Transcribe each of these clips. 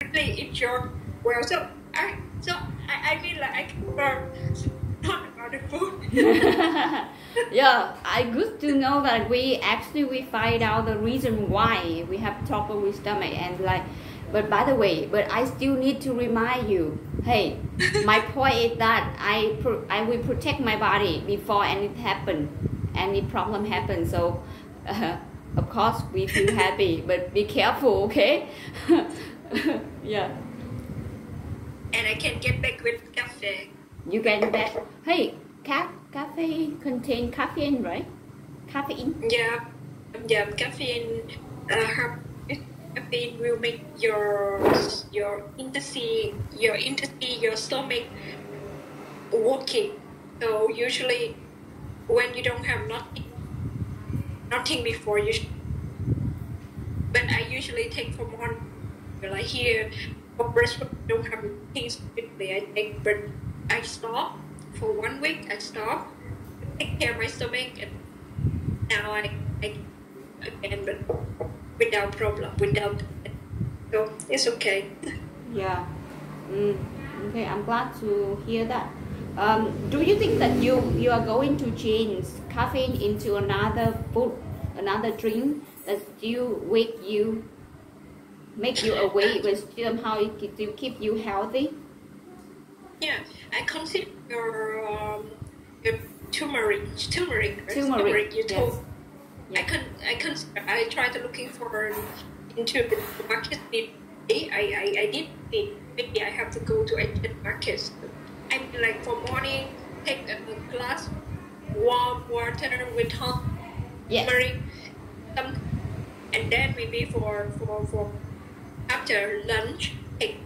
Really enjoy well. I mean like I can learn not about the food. Yeah, I good to know that we find out the reason why we have trouble with stomach and like. But by the way, but I still need to remind you. Hey, my point is that I will protect my body before any problem happens. So, of course, we feel happy, but be careful, okay? Yeah. And I can get back with cafe. You can get. Hey, cafe contain caffeine, right? Caffeine. Yeah, caffeine. Caffeine will make your intestine, your stomach working. So usually, when you don't have nothing before you. But I usually take for morning. Like here, for breakfast, I don't have things quickly. I take, but I stop for 1 week. I stop, take care of my stomach, and now I again, but without problem, so it's okay. Yeah. Okay, I'm glad to hear that. Do you think that you are going to change caffeine into another food, another drink that still make you awake, but somehow it keep you healthy? Yeah, I consider your turmeric. You told. Yes. I tried looking for into the market. I did need. Maybe I have to go to Asian markets. I mean, like for morning, take a glass warm water with hot turmeric, and then maybe for after lunch, take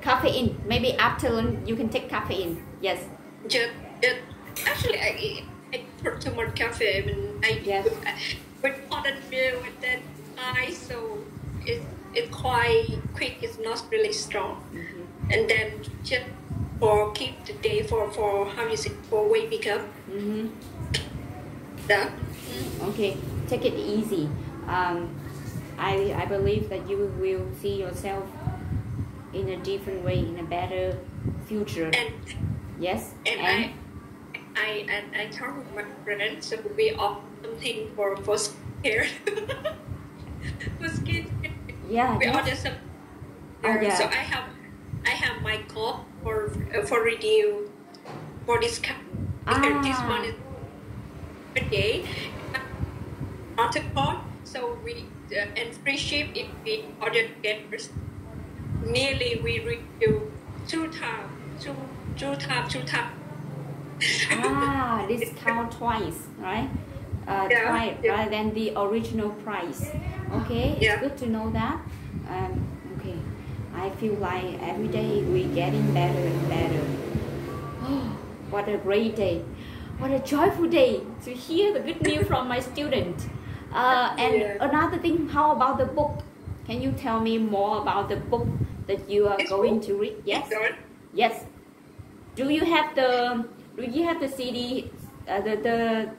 caffeine. Maybe after lunch you can take caffeine. Yes. Just actually, I put too much caffeine when with hot and milk and then ice, so it's quite quick. It's not really strong, and then just for keep the day for how you say for waking up. Yeah. Okay, take it easy. I believe that you will see yourself in a different way, in a better future. And yes. And I talk with my friends, so we offer something for skincare. For skin. Yeah. We order some. So I have my code for review for discount. Because this one is per day. Not a code, so we and free ship if we order together. Nearly we review two times. Discount twice, right? Twice rather than the original price. Okay, it's good to know that. Okay, I feel like every day we're getting better and better. Oh, what a great day! What a joyful day to hear the good news from my student. Another thing, how about the book? Can you tell me more about the book that you are going to read? Yes. Yes. Do you have the CD, the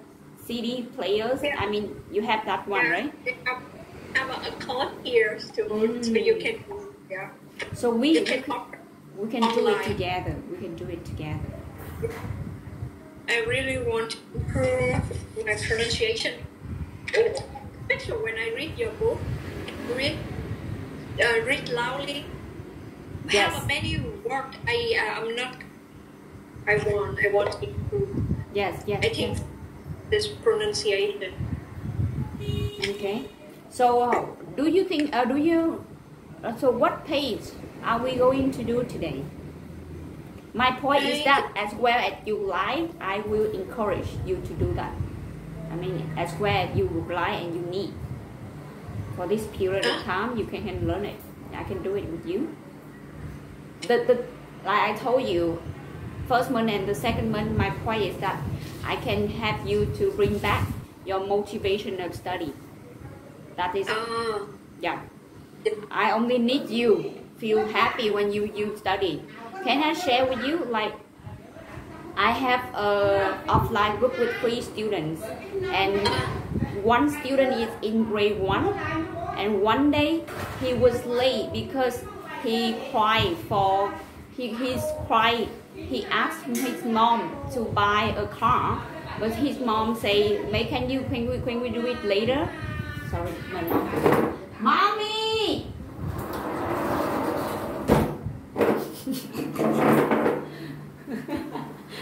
CD players? Yeah. I mean, you have that one, right? I have a card here, so you can. Yeah. So we can do it online. together. We can do it together. I really want to improve my pronunciation. Especially when I read your book, read loudly. Yes. Have many words I want to improve. Yes. I think this pronunciation. Okay. So do you think? So what page are we going to do today? My point is that as well as you like, I will encourage you to do that. I mean, as well as you would like and you need. For this period of time, you can learn it. I can do it with you. Like I told you, first month and the second month, my point is that I can help you to bring back your motivation of study. That is, yeah. I only need you feel happy when you study. Can I share with you, like, I have a offline group with 3 students, and one student is in grade 1 and one day he was late because he cried for he's cried. He asked his mom to buy a car, but his mom say, can we do it later? Sorry, my mom. Mommy.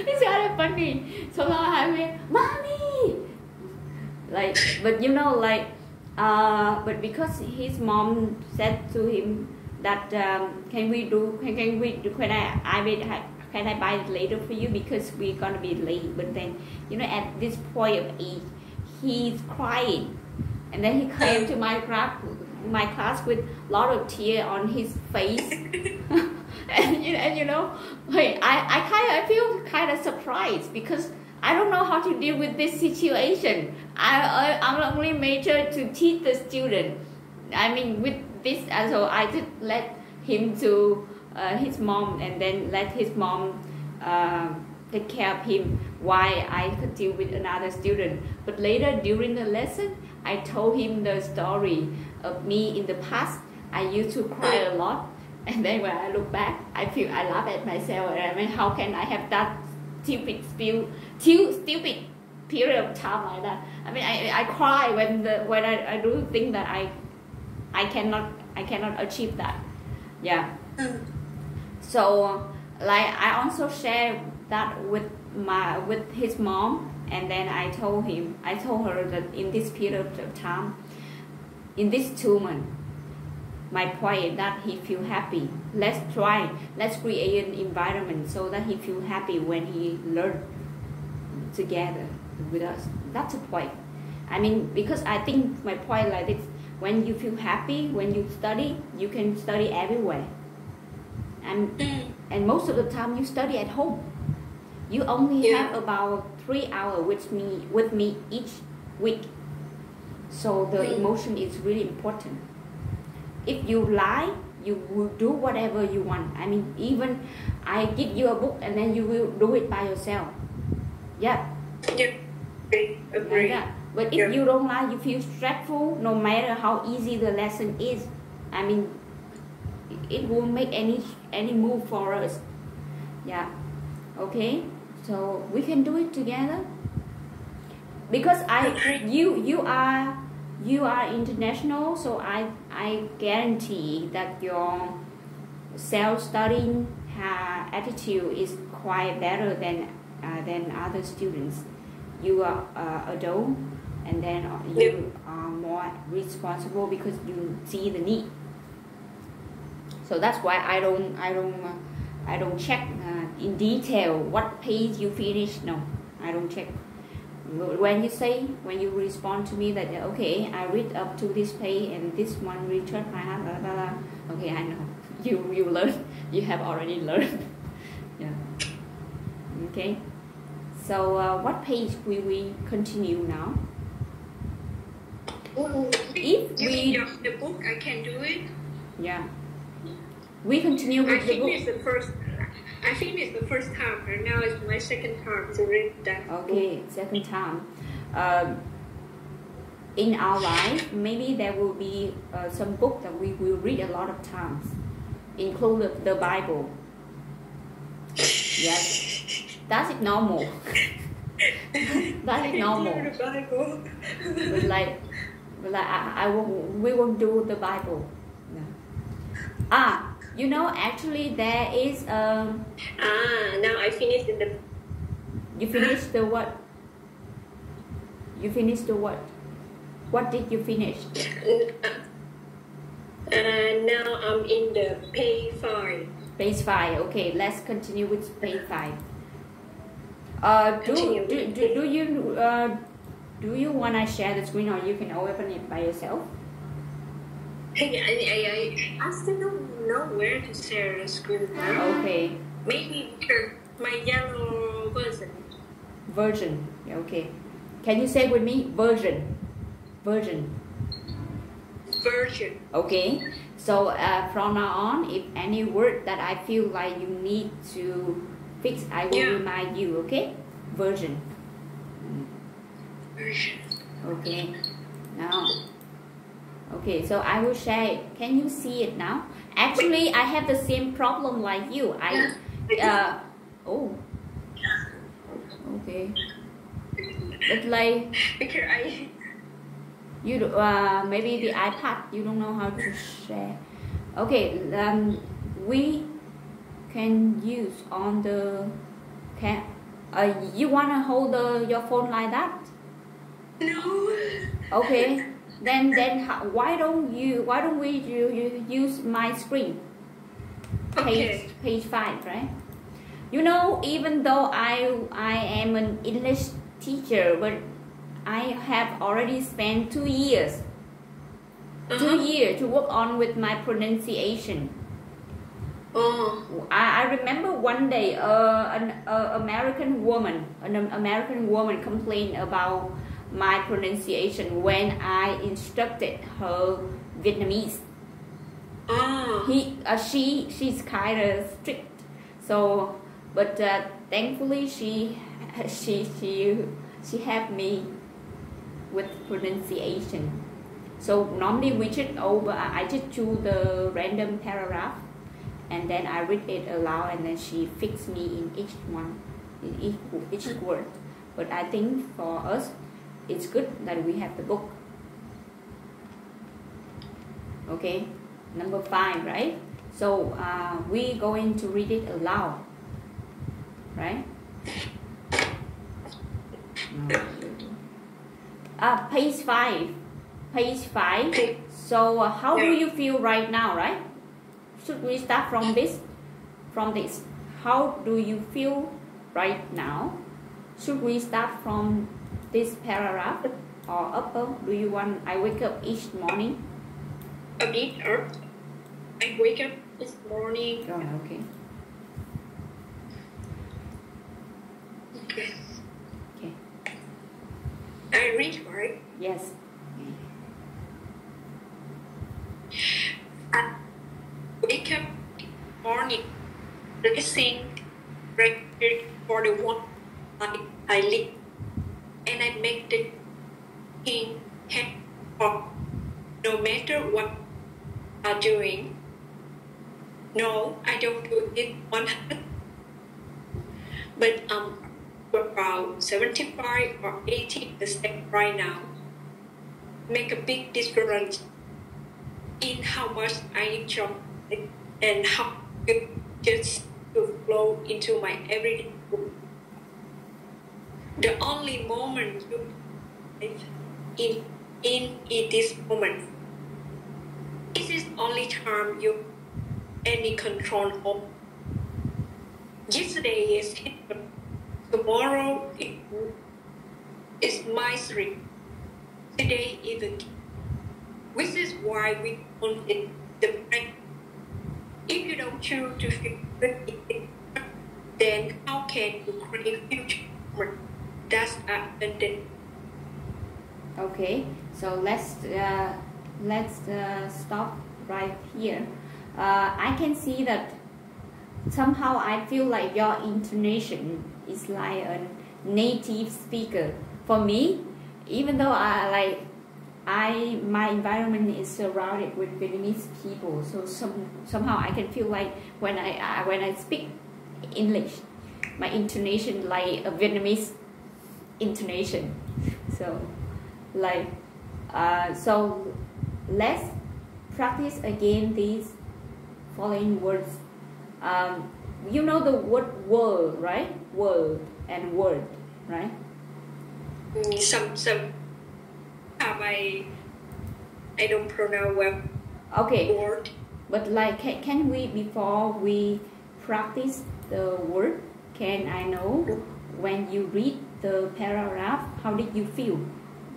It's kind of funny. Sometimes I mean, mommy. Like, but you know, like, but because his mom said to him that can I buy it later for you because we're gonna be late. But then, you know, at this point of age, he's crying, and then he came to my class with a lot of tears on his face. and you know, I feel kind of surprised because I don't know how to deal with this situation. I'm only major to teach the student. I mean, with this, so I just let him to his mom, and then let his mom take care of him while I could deal with another student. But later during the lesson, I told him the story of me in the past. I used to cry a lot, and then when I look back, I laugh at myself. And I mean, how can I have that stupid period of time like that? I mean, I cry when I do think that I cannot achieve that. Yeah. So like I also share that with his mom, and then I told her that in this period of time, in this 2 months, my point is that he feel happy. Let's create an environment so that he feel happy when he learn together with us. That's the point. I mean, because I think my point like this: when you feel happy, when you study, you can study everywhere. And most of the time you study at home. You only have about 3 hours with me each week. So the emotion is really important. If you lie, you will do whatever you want. I mean, even I give you a book and then you will do it by yourself. Yeah. Yeah. Agree. Like but if you don't lie, you feel stressful no matter how easy the lesson is. I mean, it won't make any move for us. Yeah. Okay. So we can do it together. Because you are international, so I guarantee that your self-studying attitude is quite better than other students. You are adult, and then you are more responsible because you see the need. So that's why I don't check in detail what page you finish. No, I don't check. When you respond to me that okay, I read up to this page and this one return my hand, blah, blah, blah. Okay, I know. You learn. You have already learned. Yeah. Okay. So what page will we continue now? If you read the book, I can do it. Yeah. We continue with the book. I think it's the first time, and now it's my second time to read that book. Okay, second time. In our life, maybe there will be some book that we will read a lot of times, including the Bible. Yes, that's it normal. That's it normal. The Bible. We won't do the Bible. Yeah. You know, actually there is now I finished the. You finished the what? You finished the what? What did you finish? Now I'm in the page 5. Page 5. Okay, let's continue with page 5. Do you wanna share the screen, or you can open it by yourself? I still don't know where to share the screen now. Okay. Maybe my yellow version. Version. Okay. Can you say with me? Version. Okay. So from now on, if any word that I feel like you need to fix, I will remind you. Okay. Version. Version. Okay. Now. Okay, so I will share it. Can you see it now? Actually, I have the same problem like you. Oh, okay. But like because I you do, maybe the iPad you don't know how to share. Okay, we can use on the can. You wanna hold your phone like that? no. Okay. Then why don't we use my screen? Page 5, right? You know, even though I am an English teacher, but I have already spent 2 years. 2 years to work on with my pronunciation. I remember one day an American woman complained about my pronunciation when I instructed her Vietnamese. She's kind of strict, so but thankfully she helped me with pronunciation. So normally I just choose the random paragraph and then I read it aloud and then she fixed me in each word. But I think for us it's good that we have the book. Okay, number 5, right? So we going to read it aloud, right? Page 5. So how do you feel right now, right? Should we start from this? How do you feel right now? Should we start from this paragraph or upper? Do you want? I wake up each morning. A bit early. I wake up this morning. Oh, okay. Okay. Okay. I read, right? Yes. I wake up morning, dressing, ready for the one I live, and I make the king head up. No matter what I'm doing. No, I don't do it 100. But I'm about 75 or 80% right now. Make a big difference in how much I enjoy it and how it just to flow into my everyday life. The only moment you live in this moment. This is only time you any control of. Yesterday is history. Tomorrow is misery. Today is a gift. Which is why we call it the present. If you don't choose to feel good, then how can you create future? That's abundant. Okay, so let's stop right here. I can see that somehow I feel like your intonation is like a native speaker. For me, even though my environment is surrounded with Vietnamese people, so somehow I can feel like when I speak English, my intonation like a Vietnamese intonation. So so let's practice again these following words. You know the word world, right? World and word, right? Some I don't pronounce well. Okay. Word. But like, can we, before we practice the word, can I know when you read the paragraph, how did you feel?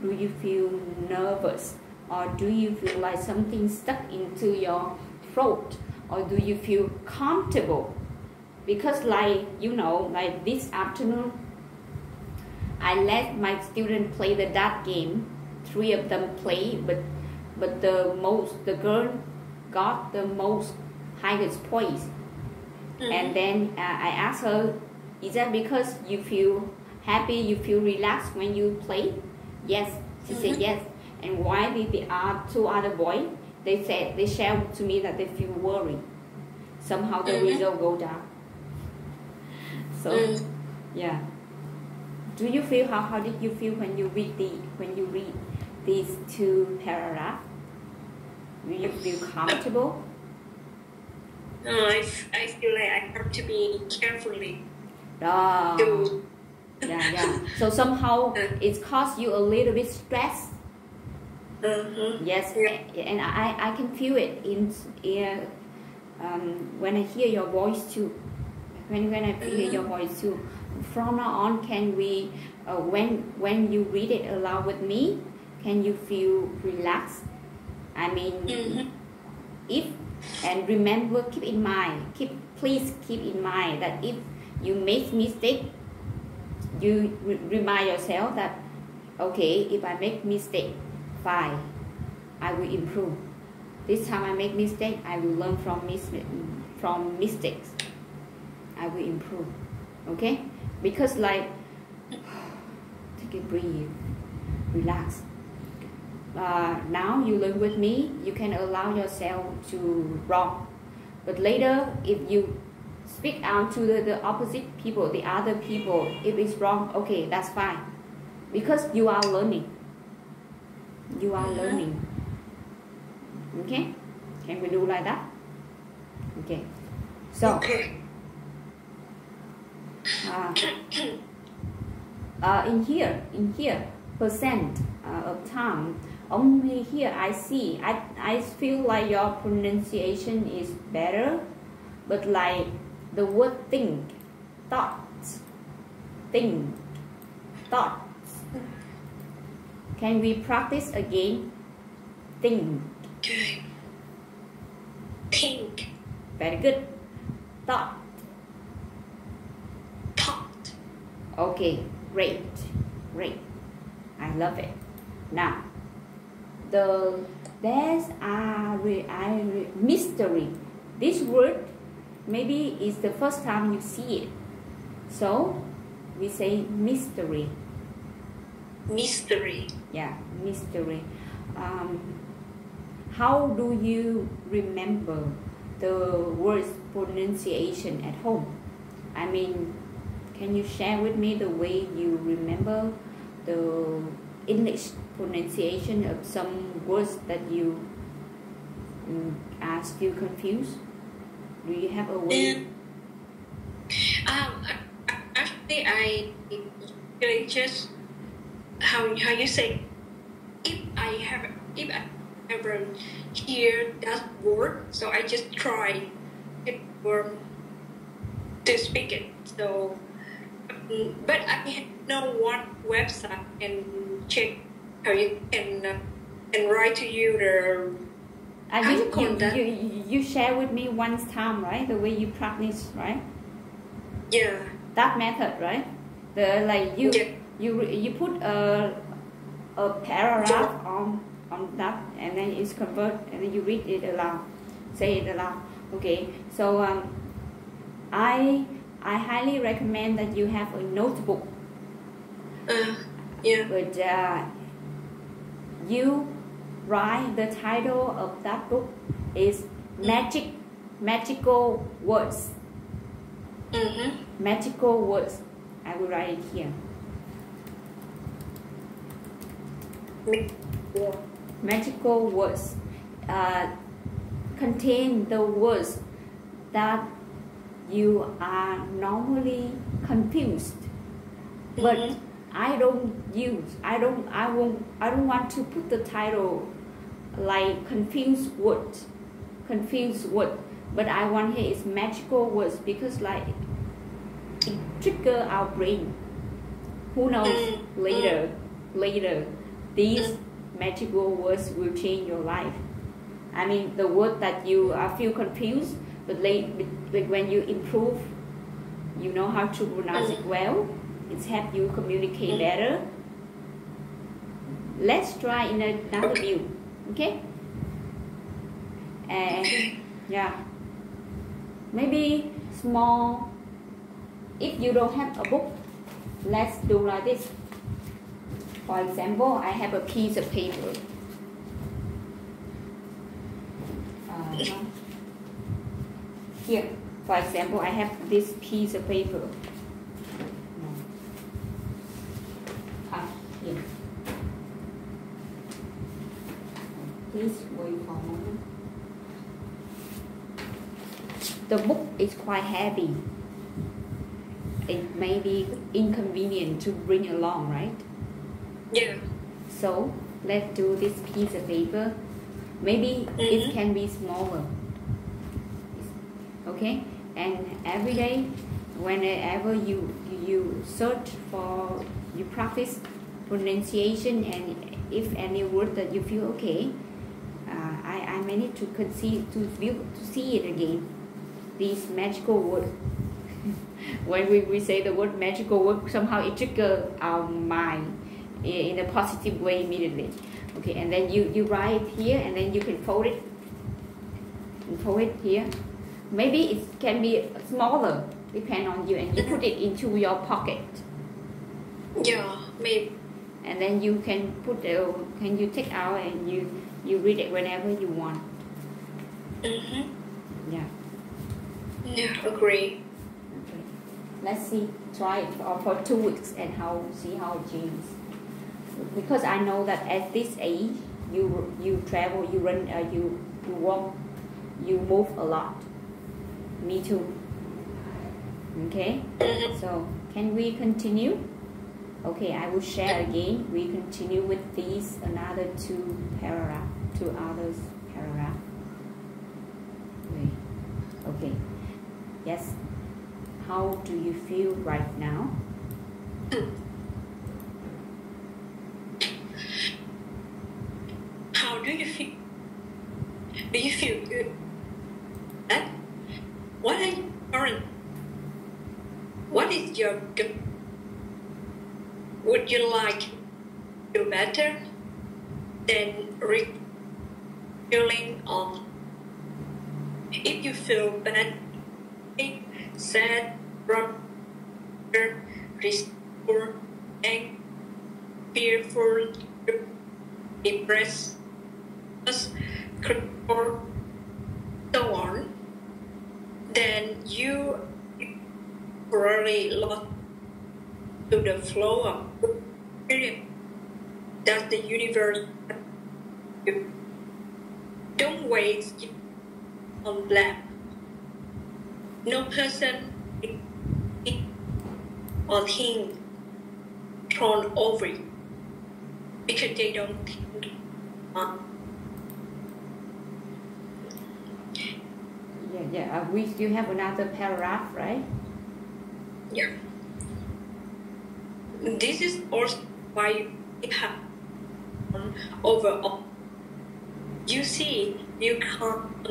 Do you feel nervous? Or do you feel like something stuck into your throat? Or do you feel comfortable? Because like, you know, like this afternoon, I let my students play the dart game. 3 of them play, but the girl got the most highest points. And then I asked her, is that because you feel happy, you feel relaxed when you play? Yes, she said yes. And why the two other boys, they said, they shared to me that they feel worried. Somehow the result go down. So yeah. Do you feel how did you feel when you read these two paragraphs? Do you feel comfortable? I feel like I have to be carefully. Yeah. So somehow it caused you a little bit stress. Yes, and I can feel it in when I hear your voice too. When I hear your voice too. From now on, can we when you read it aloud with me, can you feel relaxed? I mean, if and remember, please keep in mind that if you make mistake, you remind yourself that okay, if I make mistake, fine, I will improve. This time I make mistake, I will learn from mistakes. I will improve. Okay, because like take a breathe, relax. Now you learn with me, you can allow yourself to wrong, but later if you speak out to the opposite people, the other people, if it's wrong, okay, that's fine, because you are learning. You are learning. Okay, can we do like that? Okay, so in here percent of time, only here I see, I feel like your pronunciation is better, but like the word think, thoughts, can we practice again? Think. Very good. Thought. Okay, great. I love it. Now, there's a mystery. This word maybe is the first time you see it, so we say mystery. Yeah, mystery. How do you remember the word's pronunciation at home? I mean, can you share with me the way you remember the English pronunciation of some words that you are still confused? Do you have a way? Actually, I just how you say, if I ever hear that word, so I just try it to speak it. So, but I have no one website and check how you can write to you the. You share with me one time, right? The way you practice, right? Yeah. That method, right? You put a paragraph on that, and then it's convert, and then you read it aloud, say it aloud. Okay. So I highly recommend that you have a notebook. Yeah. But you write the title of that book is magical words. Magical words. I will write it here. Yeah. Magical words contain the words that you are normally confused, but I don't want to put the title like confused word, but I want here is magical words, because like it trigger our brain. Who knows, later these magical words will change your life. I mean, the word that you feel confused, but when you improve, you know how to pronounce it well. It's help you communicate better. Let's try in another view, okay? And yeah, maybe small. If you don't have a book, let's do like this. For example, I have a piece of paper. Here, for example, I have this piece of paper. Here. Please wait for a moment. The book is quite heavy. It may be inconvenient to bring along, right? Yeah. So let's do this piece of paper. Maybe it can be smaller. Okay? And every day, whenever you search for, you practice pronunciation, and if any word that you feel okay, I managed to see it again. These magical words. When we say the word magical word, somehow it triggers our mind in a positive way immediately. Okay, and then you write it here, and then you can fold it. And fold it here. Maybe it can be smaller, depend on you, and you put it into your pocket. Yeah, maybe. And then you can can you take out and you read it whenever you want. Yeah. Yeah, agree. Okay. Let's see. Try it for 2 weeks and see how it changes. Because I know that at this age, you travel, you run, you walk, you move a lot. Me too. Okay. So can we continue? Okay, I will share again. We continue with these another two others paragraph. Okay. Yes. How do you feel right now? How do you feel? Do you feel good? And what are your current? What is your good? Would you like to feel better? Then feeling on. If you feel bad, sad, rubber, resentful, angry, fearful, depressed, critical, so on, then you really lost to the flow of experience that the universe has. Don't waste on black. No person or thing thrown over you because they don't think. Yeah. You have another paragraph, right? Yeah. This is also why you have overall. You see, you can't.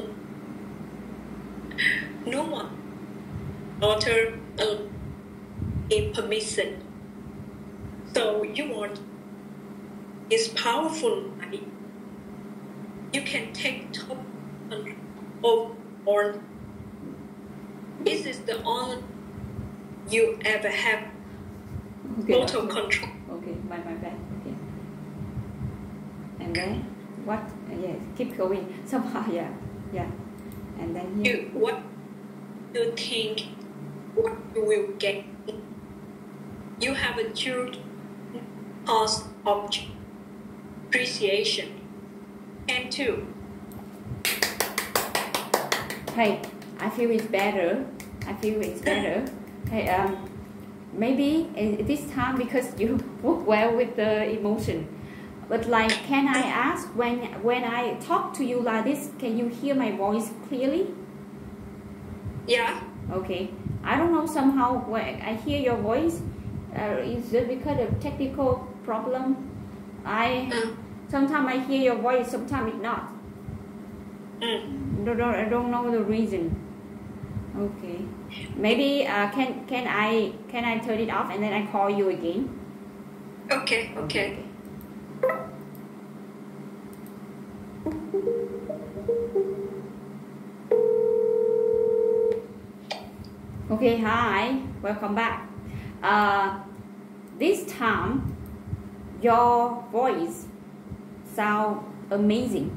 No one, daughter, a permission. So you want is powerful money. You can take total control over. This is the only you ever have. Okay, total control. Okay, my bad. Okay. And then what? Yes, keep going. Somehow, yeah. And then here. What you think? What you will get? You have a true cause of appreciation. And two. Hey, I feel it's better. Hey, maybe this time because you work well with the emotion. But like, can I ask when I talk to you like this, can you hear my voice clearly? Yeah. Okay. I don't know, somehow when I hear your voice, is it because of technical problem? Sometimes I hear your voice, sometimes it's not. I don't know the reason. Okay. Maybe can I turn it off and then I call you again? Okay. Okay, hi, welcome back. This time Your voice sound amazing.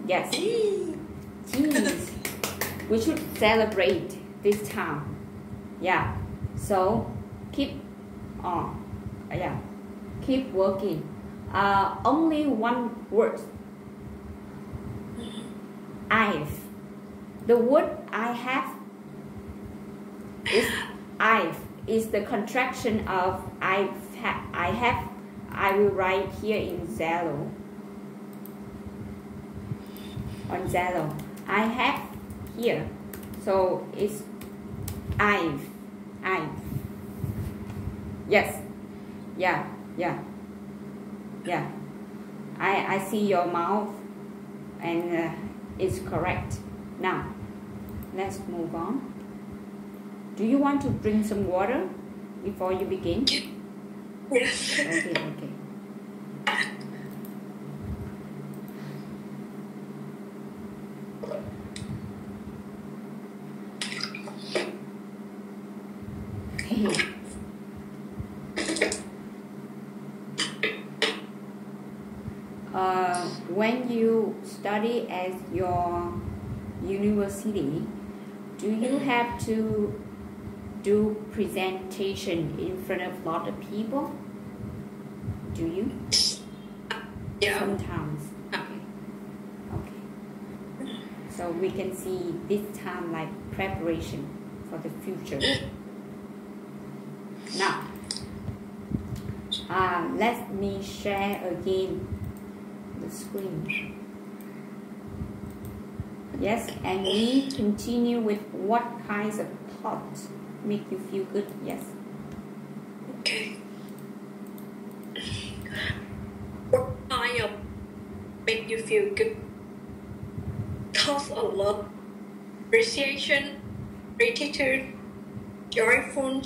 Yes. Jeez. We should celebrate this time. Yeah. So keep on. Yeah. Keep working. Only one word. I've. The word I have is the contraction of I have. I will write here in Zalo. On Zalo. I have here. So it's I've. Yes. Yeah. I see your mouth and it's correct. Now, let's move on. Do you want to drink some water before you begin? Yes. Okay. When you study at your university, do you have to do presentation in front of a lot of people? Do you? Yeah. Sometimes. Okay. So we can see this time like preparation for the future. Now, let me share again the screen. Yes, and we continue with what kinds of thoughts make you feel good. Yes. Okay. What kind of make you feel good? Thoughts a lot. Appreciation, gratitude, joyful,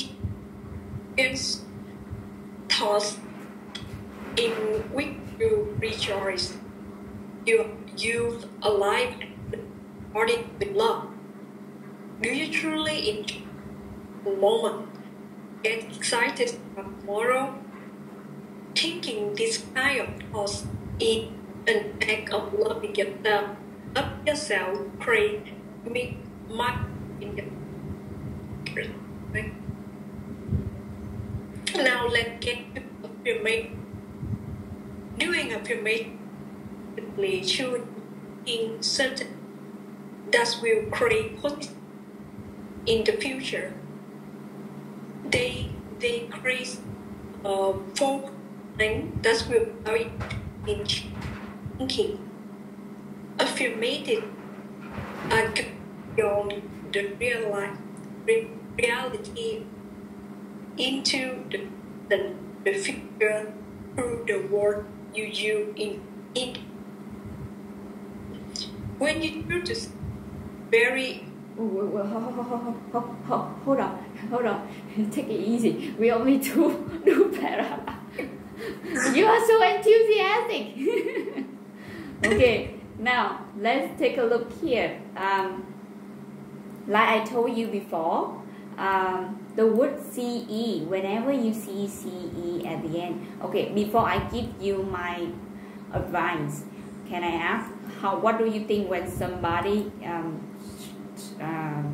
yes. Thoughts in which you rejoice. You alive and morning with love. Do you truly enjoy the moment? Get excited for tomorrow? Thinking this kind of thoughts is an act of loving yourself. Love yourself, pray, make much in your life. Now let's get to affirmation. Doing affirmation should in certain that will create positive in the future. They create folk thing that will help in thinking. Affirmative are beyond the reality into the future through the word you use in it. When you do this very hold on. Take it easy. We only do para. You are so enthusiastic. Okay, now let's take a look here. Like I told you before, the word CE, whenever you see CE at the end. Okay, before I give you my advice, can I ask, what do you think when somebody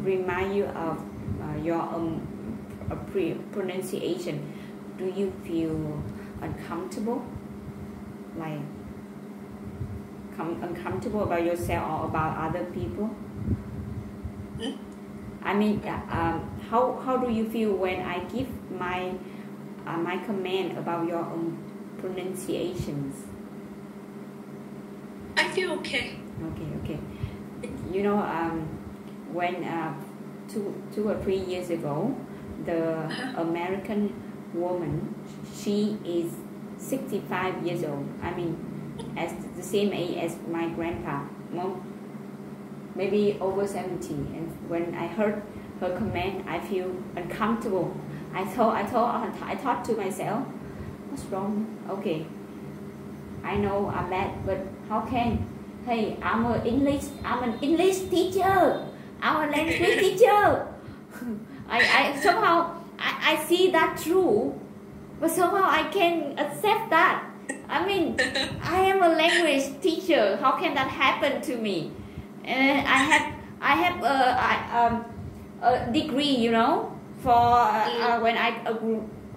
remind you of your pronunciation? Do you feel uncomfortable? Like uncomfortable about yourself or about other people? I mean, how do you feel when I give my comment about your pronunciations? I feel okay. Okay. You know, when 2 or 3 years ago, the American woman, she is 65 years old. I mean, as the same age as my grandpa, maybe over 70. And when I heard her comment, I feel uncomfortable. I thought to myself, what's wrong? Okay, I know I'm bad, but how can? Hey, I'm an English teacher. I'm a language teacher. I somehow I see that true, but somehow I can accept that. I mean, I am a language teacher. How can that happen to me? And I have a degree, you know, for when I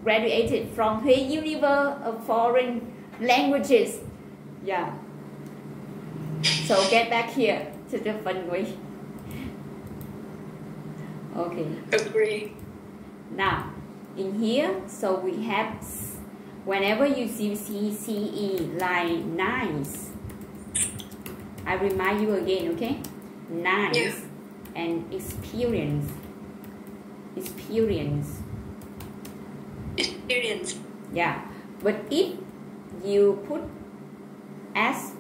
graduated from the University of Foreign Languages. Yeah. So get back here to the fun way. Okay. Agree. Now, in here, so we have, whenever you see CE like nice, I remind you again, okay? Nice, yeah. And experience. Experience. Yeah, but if you put S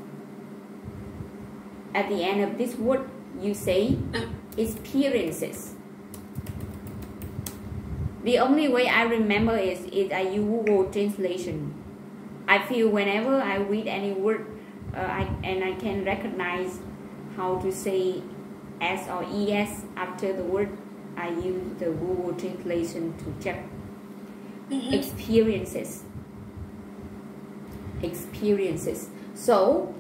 at the end of this word, you say experiences. The only way I remember is I use Google translation. I feel whenever I read any word and I can recognize how to say S or ES after the word, I use the Google translation to check. Experiences. So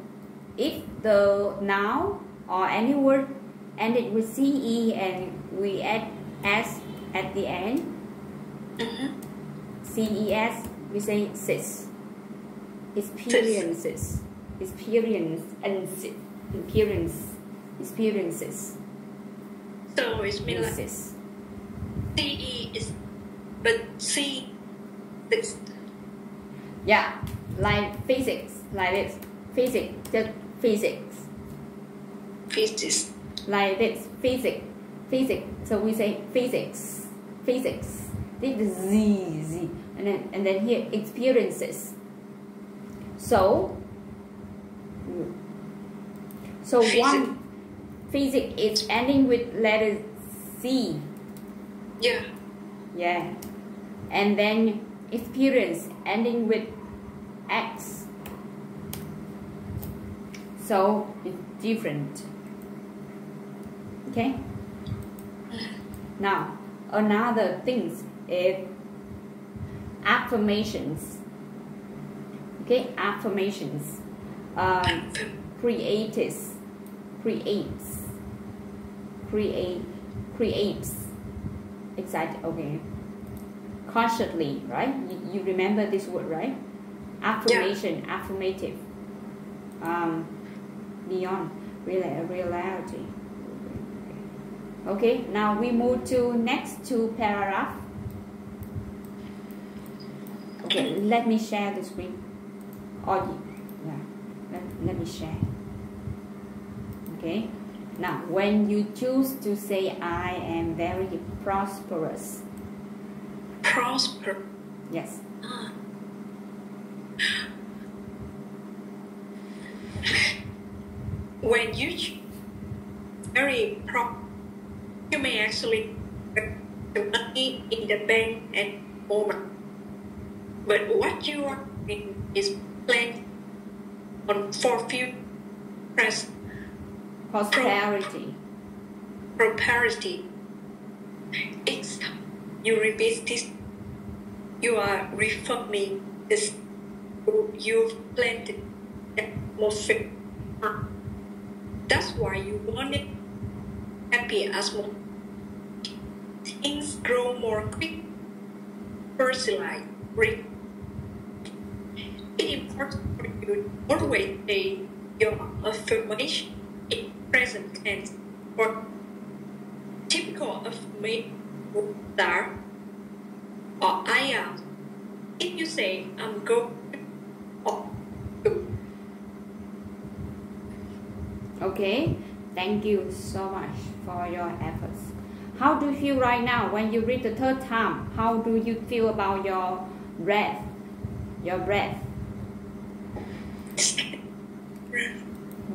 if the noun or any word ended with CE and we add S at the end, CES, we say sis. Experiences. Experiences. So it means like CE is, but C is. Yeah, like physics, like this. Physics, just physics. Physics. Like this, physics. So we say physics. This is Z, and then here experiences. So one physics is ending with letter C. Yeah. Yeah. And then experience ending with X. So it's different. Okay? Now, another thing is affirmations. Okay, affirmations. Creates. Exactly. Okay. Consciously, right? You remember this word, right? Affirmation, yeah. Affirmative. Beyond reality. Okay, now we move to next two paragraph. Okay, let me share the screen. Let me share. Okay, now when you choose to say I am very prosperous. Prosper. Yes. When you very you may actually get the money in the bank at moment. But what you are doing is plan on for future prosperity. It's you repeat this. You are reforming this. You've planted atmosphere. That's why you want it happy as well. Things grow more quick. Fertilize. It's important for you to always say your affirmation in present tense. For typical affirmation are or I am. If you say I'm going or do. Okay, thank you so much for your efforts. How do you feel right now when you read the third time? How do you feel about your breath?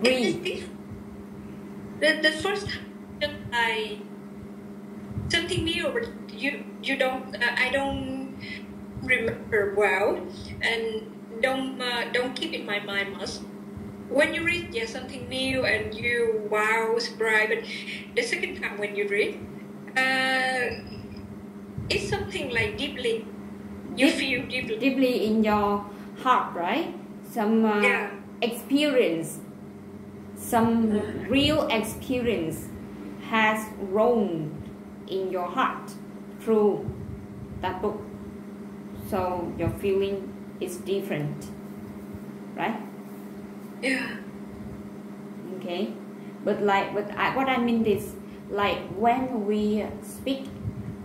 Breathe. The first time I something new, but you don't I don't remember well and don't keep in my mind much. When you read something new and you wow surprised, but the second time when you read, it's something like deeply You feel deeply. Deeply in your heart, right? Some experience, some real experience has grown in your heart through that book. So your feeling is different, right? Yeah. Okay. But what I mean is, like when we speak,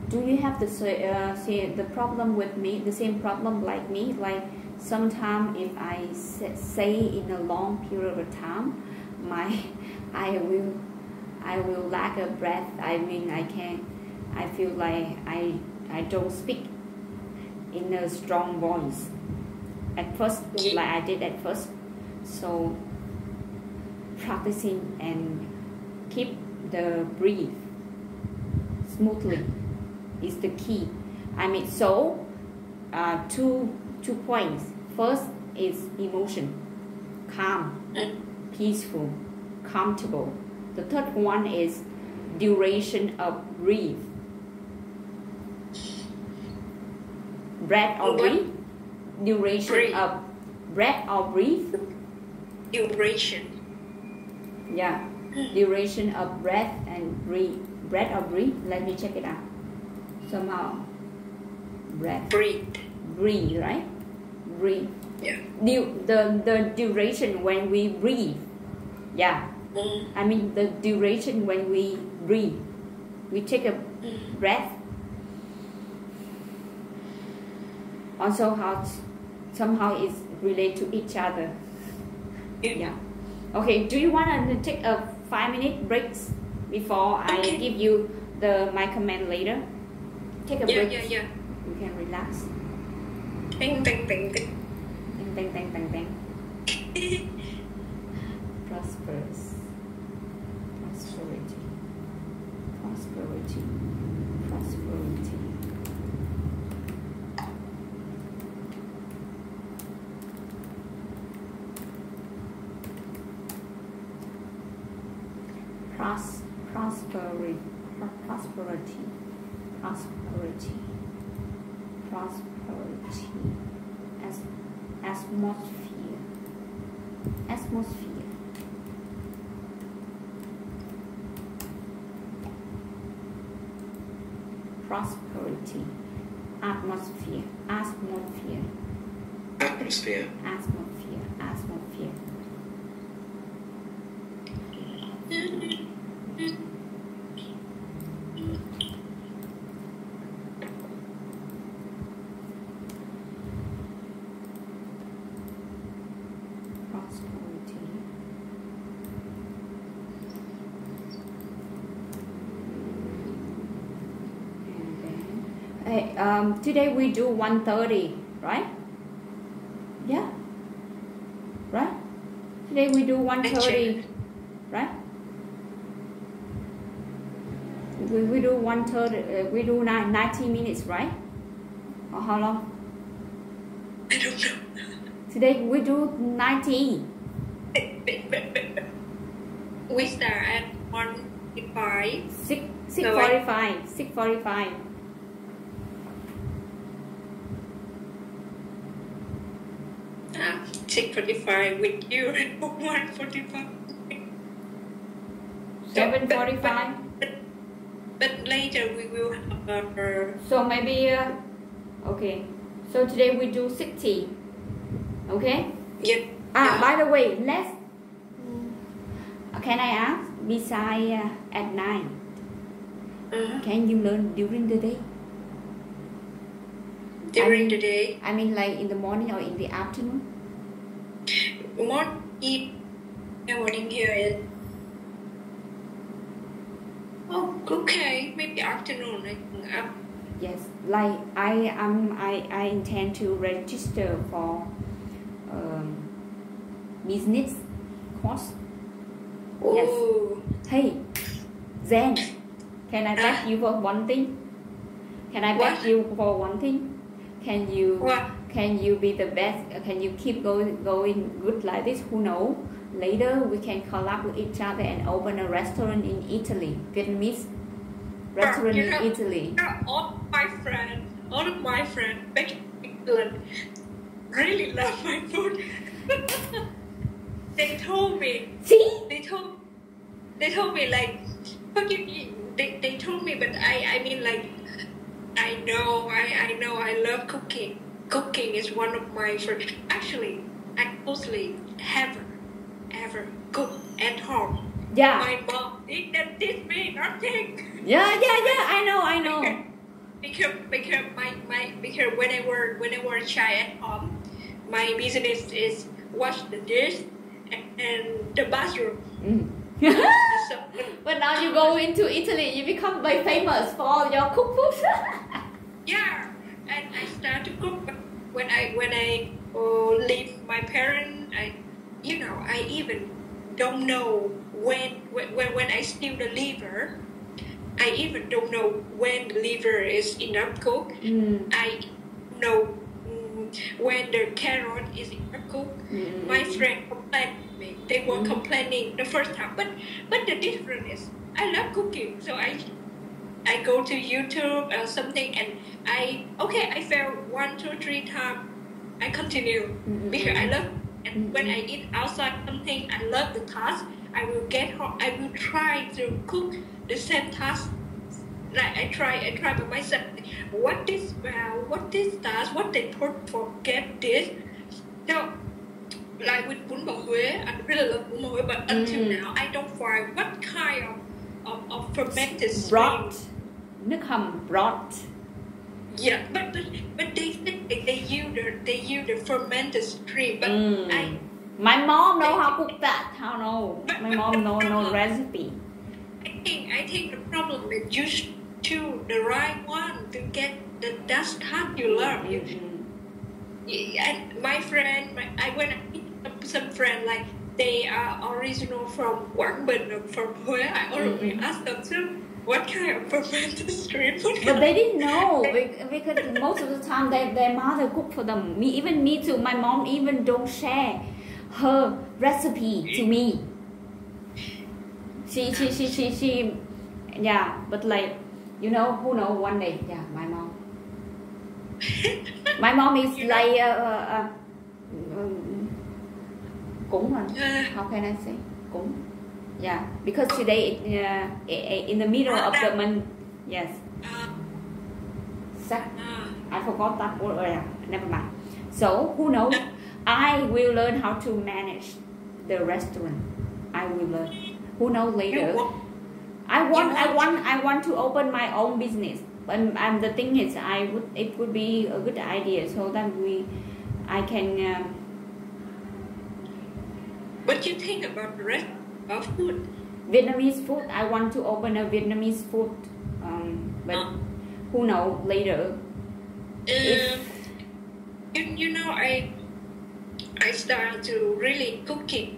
do you have the problem with me, the same problem like me? Like sometimes if I say in a long period of time, I will lack a breath. I mean, I feel like I don't speak in a strong voice at first, like I did at first. So practicing and keep the breathe smoothly is the key. I mean, so two points. First is emotion, calm, peaceful, comfortable. The third one is duration of breathe. Breath or breathe? Duration of breath or breathe? Duration. Yeah, duration of breath and breathe. Breath or breathe? Let me check it out. Somehow, breath. Breathe, right? Breathe. Yeah. The duration when we breathe. Yeah. I mean the duration when we breathe. We take a breath. Also, how somehow it's related to each other. Yeah. Okay. Do you want to take a 5-minute break before I give you my comment later? Take a break. Yeah. You can relax. Bang. Prosperous. Prosperity. Atmosphere. Prosperity. Atmosphere. Hey, today we do 1:30, right? Yeah. Right? Today we do 1:30, right? We do 1:30. We do 90 minutes, right? Or how long? I don't know. Today we do 90. We start at 1:45. 6:45. 6:45. Ah, 6:45 with you and 1:45. 7:45. But later we will have So maybe okay. So today we do 60. Okay? Yeah. By the way, let's. Can I ask? Besides at night, can you learn during the day? During the day? I mean, like in the morning or in the afternoon? Morning here is. Oh, okay. Maybe afternoon. Yes, like I intend to register for business course. Oh. Yes. Hey, Zen, can I beg you for one thing? Can I beg you for one thing? Can you be the best? Can you keep going good like this? Who knows? Later we can collab with each other and open a restaurant in Italy, Vietnamese restaurant in Italy. All of my friends, England really love my food. They told me. See? They told me like, forgive me. They told me, but I mean like, I know I love cooking. Cooking is one of my first. Actually, I mostly ever cook at home. Yeah. My mom didn't teach me nothing. Yeah. I know. Because when I were a child at home, my business is wash the dish and the bathroom. So, but now you go into Italy, you become very famous for your cook food. yeah, and I start to cook. But when I leave my parents, I even don't know when I steal the liver. I even don't know when the liver is enough cooked. I know when the carrot is enough cooked. My friend complained to me. They were complaining the first time, but the difference is I love cooking, so I go to YouTube or something, and I fail 1, 2, 3 times. I continue because I love. And when I eat outside something, I love the task. I will try to cook the same task. Like I try by myself. What this task? What they forget this? So, like with bún bò Huế, I really love bún bò Huế, but until now I don't find what kind of fermented broth, nước hầm broth. Yeah, but they use the fermented stream, but my mom know how to cook that. How know? My mom know recipe. I think the problem is you choose the right one to get that task you love. And my friend, when I meet some friend like they are original from Quảng Bình or from Huế, I already ask them too. What kind of fermented stream food? But they didn't know because most of the time their mother cook for them. Me too. My mom even don't share her recipe to me. She yeah. But like who know one day, yeah, my mom. My mom is like Cũng. How can I say? Cũng. Yeah, because today in the middle of the month, yes. I forgot that word. Never mind. So who knows? I will learn how to manage the restaurant. I will learn. Who knows later? I want to open my own business. But the thing is, it would be a good idea so that I can. What do you think about the rest of food? Vietnamese food. I want to open a Vietnamese food, but who knows later? I started to really cooking.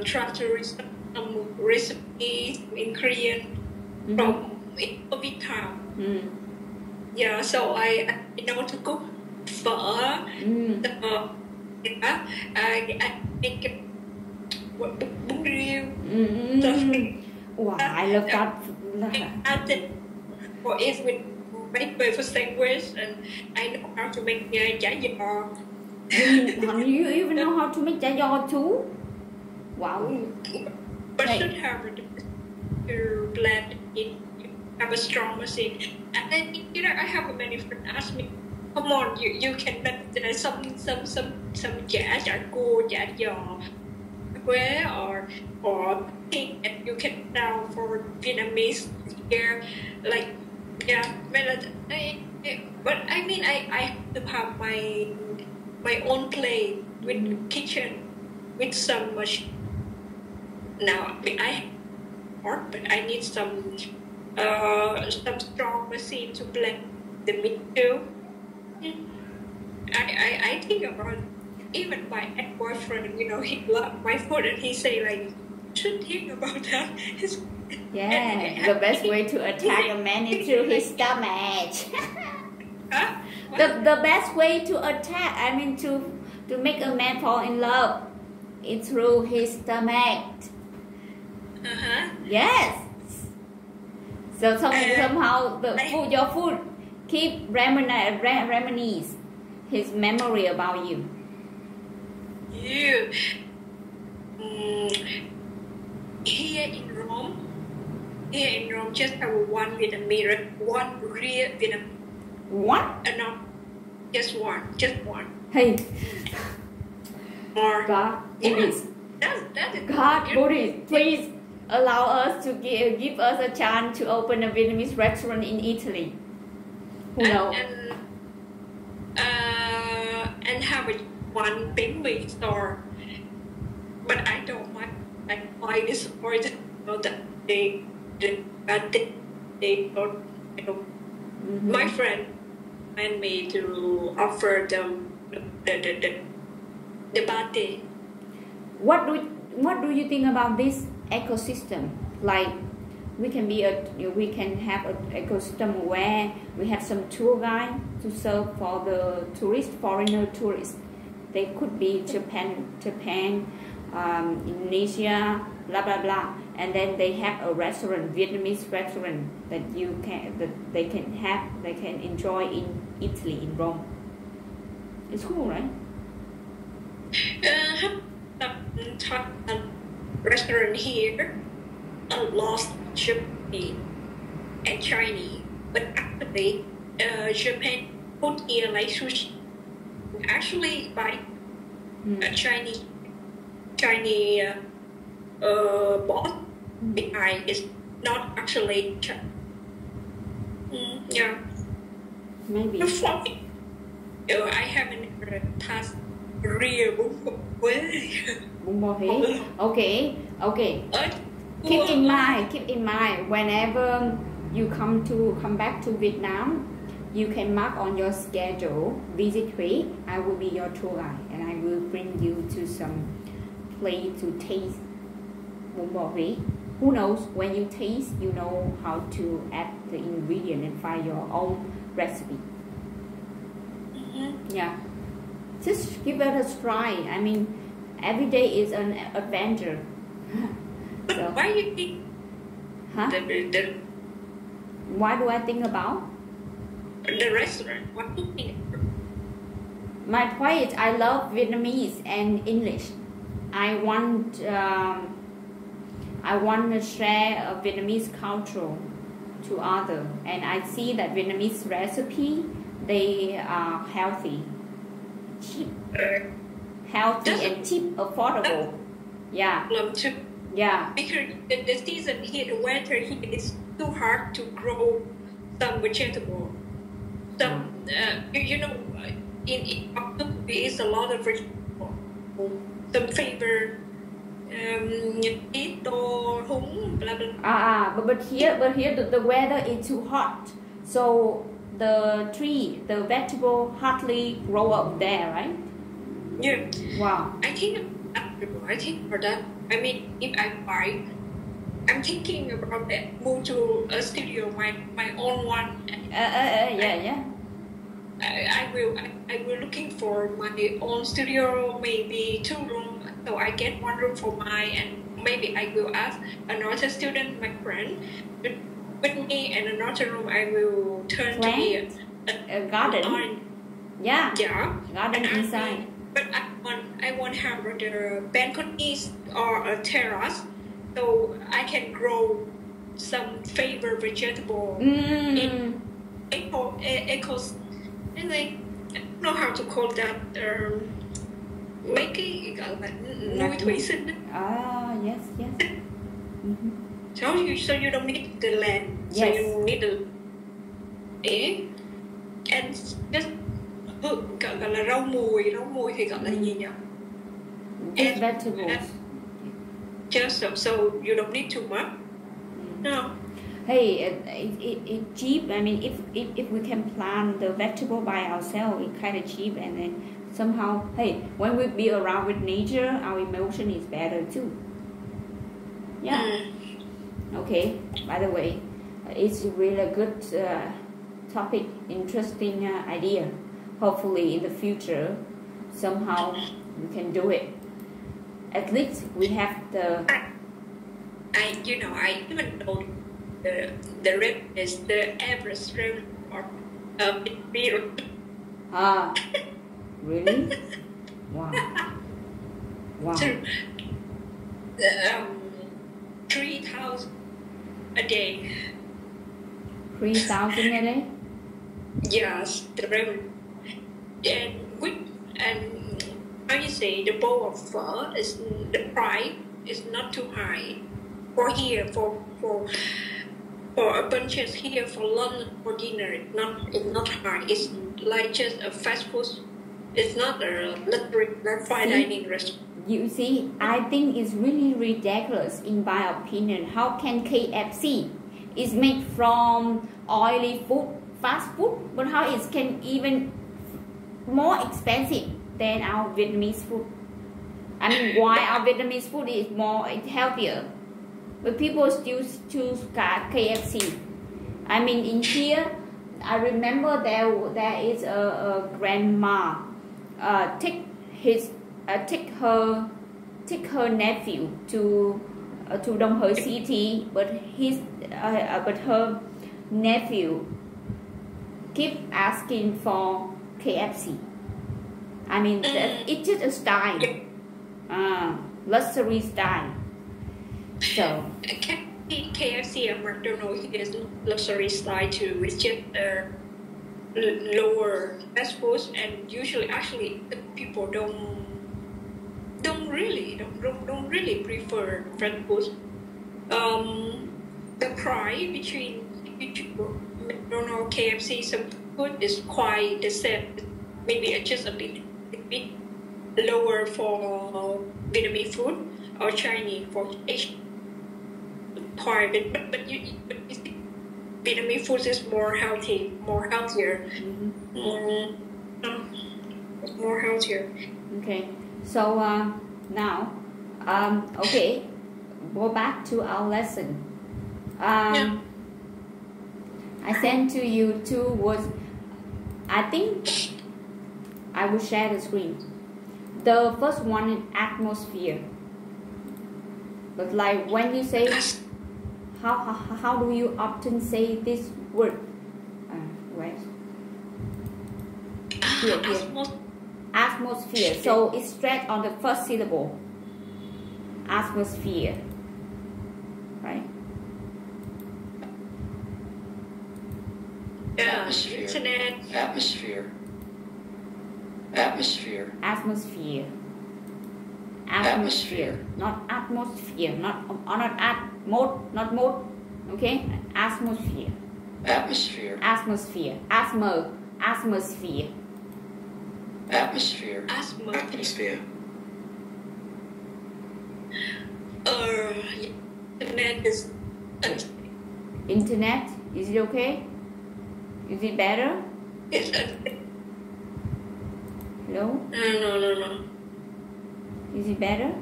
Try to research some recipes in Korean from COVID time. Yeah, so I know to cook phở. I make bún riêu. Wow, I love that. For it with make for sandwich, and I know how to make chả giò. You even know how to make chả giò too? Wow. But should have to blend it. Have a strong machine. And then I have many friends ask me, come on, you can make some chả cua, chả giò, Huế or thing, and you can sell for Vietnamese here, like but I mean I have to have my own place with kitchen with some machine. Now I have, but I need some strong machine to blend the meat too. I think about even my ex-boyfriend, he loved my food, and he say like, should think about that. Yeah, the best way to attack a man is through his stomach. Huh? The best way to attack, to make a man fall in love is through his stomach. Yes. So somehow your food keep reminisce his memory about you. Yeah. Here in Rome, just have one Vietnamese, one real Vietnamese. What? No, just one. Hey, Or God, Buddhist. That is God, Buddhist, please allow us to give us a chance to open a Vietnamese restaurant in Italy. Who knows? And have one bánh mì store. But I don't like why this or that they don't. Mm-hmm. My friend and me to offer them the party. What do you think about this ecosystem? Like we can have an ecosystem where we have some tour guide to serve for the foreigner tourists. They could be Japan, Indonesia, blah blah blah, and then they have a restaurant, Vietnamese restaurant that they can enjoy in Italy, in Rome. It's cool, right? Restaurant here, lost Japanese and Chinese, but actually, Japan put here like sushi. Actually, by Chinese boss behind is not actually. Yeah. Maybe. I haven't tasted real Bún bò Huế. Okay. Keep in mind, whenever you come back to Vietnam, you can mark on your schedule, visit Huế. I will be your tour guide, and I will bring you to some place to taste bún bò Huế. Who knows, when you taste, you know how to add the ingredient and find your own recipe. Yeah. Just give it a try. I mean, every day is an adventure. So, why you think? Huh? Why do I think about? The restaurant. What do you think? My point is, I love Vietnamese and English. I want to share a Vietnamese culture to others, and I see that Vietnamese recipe, they are healthy, cheap, and cheap, affordable. Yeah. Too. Yeah. Because the season here, the winter here is too hard to grow some vegetable. Some you know, in October there is a lot of vegetable. Some flavor, or húng, blah blah. But here the weather is too hot, so the vegetable hardly grow up there, right? Yeah. Wow. I think for that. I mean, if I buy, I'm thinking about that. Move to a studio, my own one. Yeah. I will looking for my own studio, maybe 2 rooms. So I get 1 room for mine, and maybe I will ask another student, my friend, with me, and another room I will turn to be a garden. Yeah. Garden inside. But I want to have the balconies or a terrace, so I can grow some favorite vegetable in ecos. And I don't know how to call that. Mấy cái gọi là nuôi thủy sinh. Yes. Mm-hmm. So you don't need the land. Yes. So you need the and just gọi là rau mùi thì gọi là gì nhỉ? And vegetables. Just so you don't need too much. No. Hey, it's cheap. I mean, if we can plant the vegetable by ourselves, it's kind of cheap, and then somehow, hey, when we be around with nature, our emotion is better too. Yeah. Okay. By the way, it's really a good topic, interesting idea. Hopefully, in the future, somehow we can do it. At least we have the. I even know the rate is the average rate Really? Wow. Wow. So, 3,000 a day. 3,000 a day? Yes, the revenue. And how you say, the bowl of pho is, the price is not too high for here, for a purchase here for lunch or dinner. It's not high. It's like just a fast food. It's not a luxury, not fine dining restaurant. You see, I think it's really ridiculous in my opinion. How can KFC is made from oily food, fast food, but how it can even more expensive than our Vietnamese food? I mean, why our Vietnamese food is more healthier, but people still choose KFC. I mean, in here, I remember there is a grandma take her nephew to Đông Hới City, but her nephew keep asking for KFC. I mean, it's just a style, luxury style. So KFC and McDonald's is luxury style too. It's just lower fast food, and usually, actually, the people don't really prefer fast food. The price between McDonald's, KFC, some food is quite the same. Maybe just a bit lower for Vietnamese food or Chinese for Asian. Quite, but you see, Vietnamese food is more healthier. More healthier. Okay, so now, okay, go back to our lesson. I sent to you two words. I think I will share the screen. The first one is atmosphere. But like when you say, how do you often say this word? Where? Here. Atmosphere. So it's straight on the first syllable. Atmosphere. Right? Atmosphere. Atmosphere. Not atmosphere. Not mode. Okay? Atmosphere. Atmosphere. Atmosphere. Atmosphere. Atmosphere. Atmosphere. Internet is. Internet? Is it okay? Is it better? Hello? No. Is it better?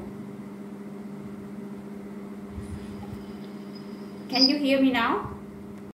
Can you hear me now?